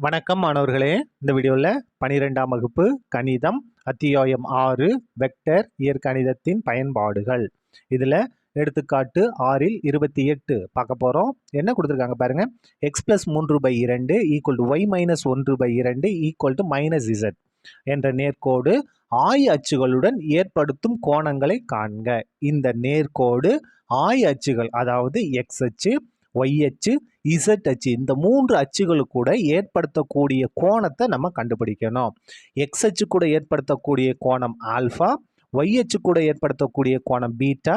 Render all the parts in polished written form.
வணக்கம் மாணவர்களே. இந்த வீடியோவில் 12ஆம் வகுப்பு கணிதம் அத்தியாயம் 6 வெக்டர் இயற்கணிதத்தின் பயன்பாடுகள். இதில் எடுத்துக்காட்டு 6இல் 28 பார்க்க போகிறோம். என்ன கொடுத்துருக்காங்க பாருங்கள். x+3/2 = y - 1/2 = -z என்ற நேர்கோடு ஆய அச்சுகளுடன் ஏற்படுத்தும் கோணங்களை காண்க. இந்த நேர்கோடு ஆய அச்சுகள், அதாவது x அச்சு, y அச்சு, z அச்சு, இந்த மூன்று அச்சுகளுக்கு கூட ஏற்படுத்தக்கூடிய கோணத்தை நம்ம கண்டுபிடிக்கணும். x அச்சு கூட ஏற்படுத்தக்கூடிய கோணம் ஆல்ஃபா, y அச்சு கூட ஏற்படுத்தக்கூடிய கோணம் பீட்டா,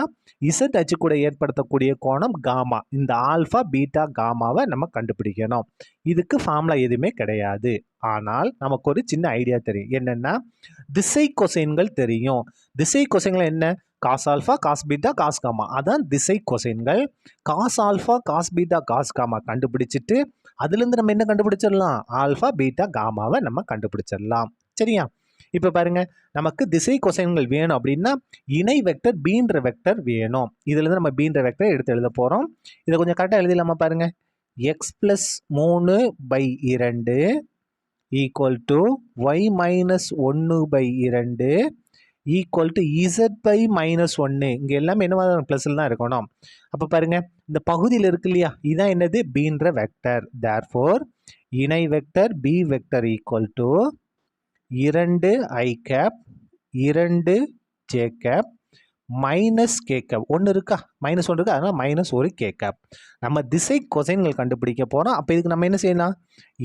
z அச்சு கூட ஏற்படுத்தக்கூடிய கோணம் காமா. இந்த ஆல்ஃபா, பீட்டா, காமாவை நம்ம கண்டுபிடிக்கணும். இதுக்கு ஃபார்முலா எதுவுமே கிடையாது. ஆனால் நமக்கு ஒரு சின்ன ஐடியா தெரியும். என்னன்னா, திசை கொசைன்கள் தெரியும். திசை கொசைன்கள் என்ன? Cos alpha, cos beta, cos gamma. அதான் திசை கொசைன்கள். Cos alpha, cos beta, cos gamma கண்டுபிடிச்சிட்டு அதுலேருந்து நம்ம என்ன கண்டுபிடிச்சிடலாம்? ஆல்ஃபா, பீட்டா, காமாவை நம்ம கண்டுபிடிச்சிடலாம். சரியா? இப்போ பாருங்க, நமக்கு திசை கொசைன்கள் வேணும் அப்படின்னா இணை வெக்டர் பீன்ற வெக்டர் வேணும். இதுலேருந்து நம்ம பீன்ற வெக்டர் எடுத்து எழுத போகிறோம். இதை கொஞ்சம் கரெக்டாக எழுதிடலாமா பாருங்க. x+3/2 = y - 1/2 = z/-1. இங்கே எல்லாமே என்ன மாதிரி ப்ளஸில் தான் இருக்கணும். அப்போ பாருங்க, இந்த பகுதியில் இருக்கு இல்லையா, இதுதான் என்னது? பீன்ற வெக்டர். தேர்ஃபோர் இணை vector b vector = 2i cap 2j cap -k cap. ஒன்று இருக்கா? -1 இருக்கா? அதனால் -1 k கேப். நம்ம திசை கொசைன்கள் கண்டுபிடிக்க போகிறோம். அப்போ இதுக்கு நம்ம என்ன செய்யலாம்?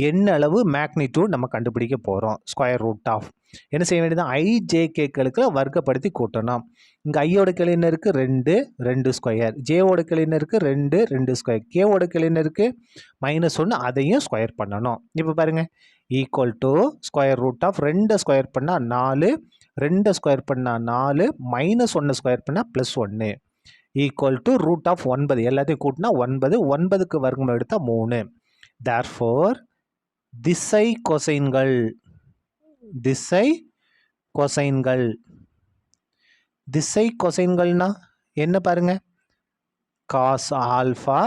எண்ண அளவு மேக்னிடியூட் நம்ம கண்டுபிடிக்க போகிறோம். ஸ்கொயர் ரூட் ஆஃப் என்ன செய்ய வேண்டியதான்? ijkகளுக்கு வர்க்கப்படுத்தி கூட்டணும். இங்கே ஐயோட கிளை என்ன இருக்குது? 2, 2 ஸ்கொயர். ஜேவோட கிளை என்ன இருக்குது? 2, 2 ஸ்கொயர். கேவோட கிளை என்ன இருக்குது? -1. அதையும் ஸ்கொயர் பண்ணணும். இப்போ பாருங்கள், = ஸ்கொயர் ரூட் ஆஃப் 2 ஸ்கொயர் பண்ணால் 4, 2 ஸ்கொயர் பண்ணால் 4, -1 ஸ்கொயர் பண்ணால் +1 = √9. எல்லாத்தையும் கூட்டினா 9, 9க்கு வர்க்கம் எடுத்தால் 3. தேர்ஃபோர் திசை கொசைன்கள் திசை கொசைன்கள்னா என்ன பாருங்க? Cos alpha,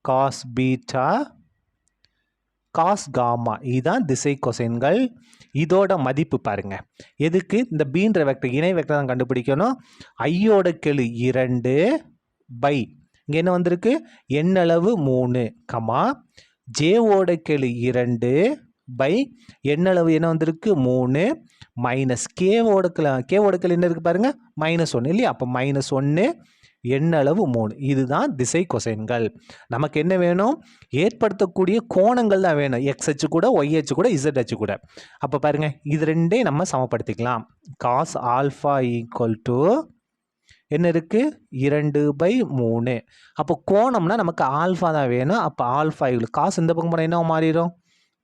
cos beta, cos gamma. இதுதான் திசை கொசைன்கள். இதோட மதிப்பு பாருங்க. எதுக்கு? இந்த பீன்ற வெக்டர் இணை வெக்டர் தான் கண்டுபிடிக்கணும். ஐயோட கெழு 2 பை இங்கே என்ன வந்திருக்கு? எண்ணளவு 3 கமா ஜேவோட கெழு 2 பை எண்ணளவு என்ன வந்திருக்கு? 3 மைனஸ் கேவோட கெழு என்ன இருக்குது பாருங்க? -1 இல்லையா? அப்போ -1 எண்ணளவு 3. இதுதான் திசை கொசைன்கள். நமக்கு என்ன வேணும்? ஏற்படுத்தக்கூடிய கோணங்கள் தான் வேணும். எக்ஸ் அச்சு கூட, ஒய் அச்சு கூட, இசட் அச்சு கூட. அப்போ பாருங்க, இது ரெண்டே நம்ம சமப்படுத்திக்கலாம். காஸ் ஆல்ஃபா = என்ன இருக்குது? 2/3. அப்போ கோணம்னா நமக்கு ஆல்ஃபா தான் வேணும். அப்போ ஆல்ஃபா காசு இந்த பக்கம் போனால் என்ன மாறிடும்?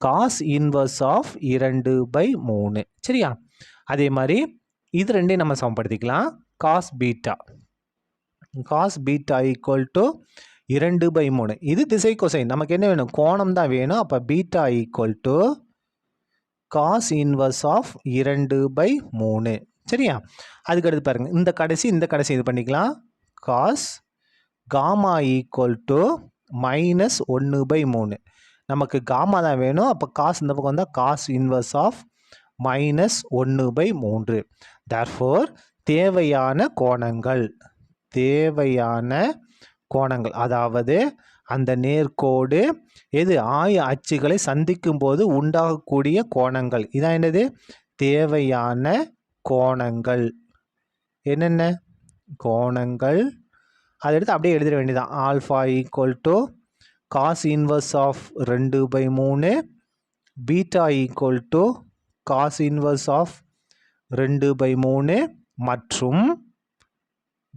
Cos inverse of 2/3. சரியா? அதே மாதிரி இது ரெண்டையும் நம்ம சமப்படுத்திக்கலாம். Cos beta = 2/3. இது திசை கொசைன். நமக்கு என்ன வேணும்? கோணம் தான் வேணும். அப்போ பீட்டா = காஸ் இன்வர்ஸ் ஆஃப் 2/3. சரியா? அதுக்கடுத்து பாருங்க, இந்த கடைசி இது பண்ணிக்கலாம். Cos gamma = -1/3. நமக்கு காமா தான் வேணும். அப்போ காசு இந்த பக்கம் வந்தால் காஸ் இன்வர்ஸ் ஆஃப் -1/3. தேர்ஃபோர் தேவையான கோணங்கள், அதாவது அந்த நேர்கோடு எது ஆய அச்சுகளை சந்திக்கும் போது உண்டாகக்கூடிய கோணங்கள். இதான் என்னது? தேவையான கோணங்கள். என்னென்ன கோணங்கள்? அதை எடுத்து அப்படியே எழுதிட வேண்டியதான். Alpha = cos inverse of 2/3, beta = cos inverse of 2/3 மற்றும்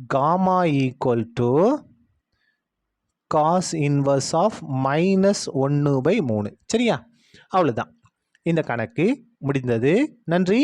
காமா = காஸ் இன்வர்ஸ் ஆஃப் -1/3. சரியா? அவ்வளோதான். இந்த கணக்கு முடிந்தது. நன்றி.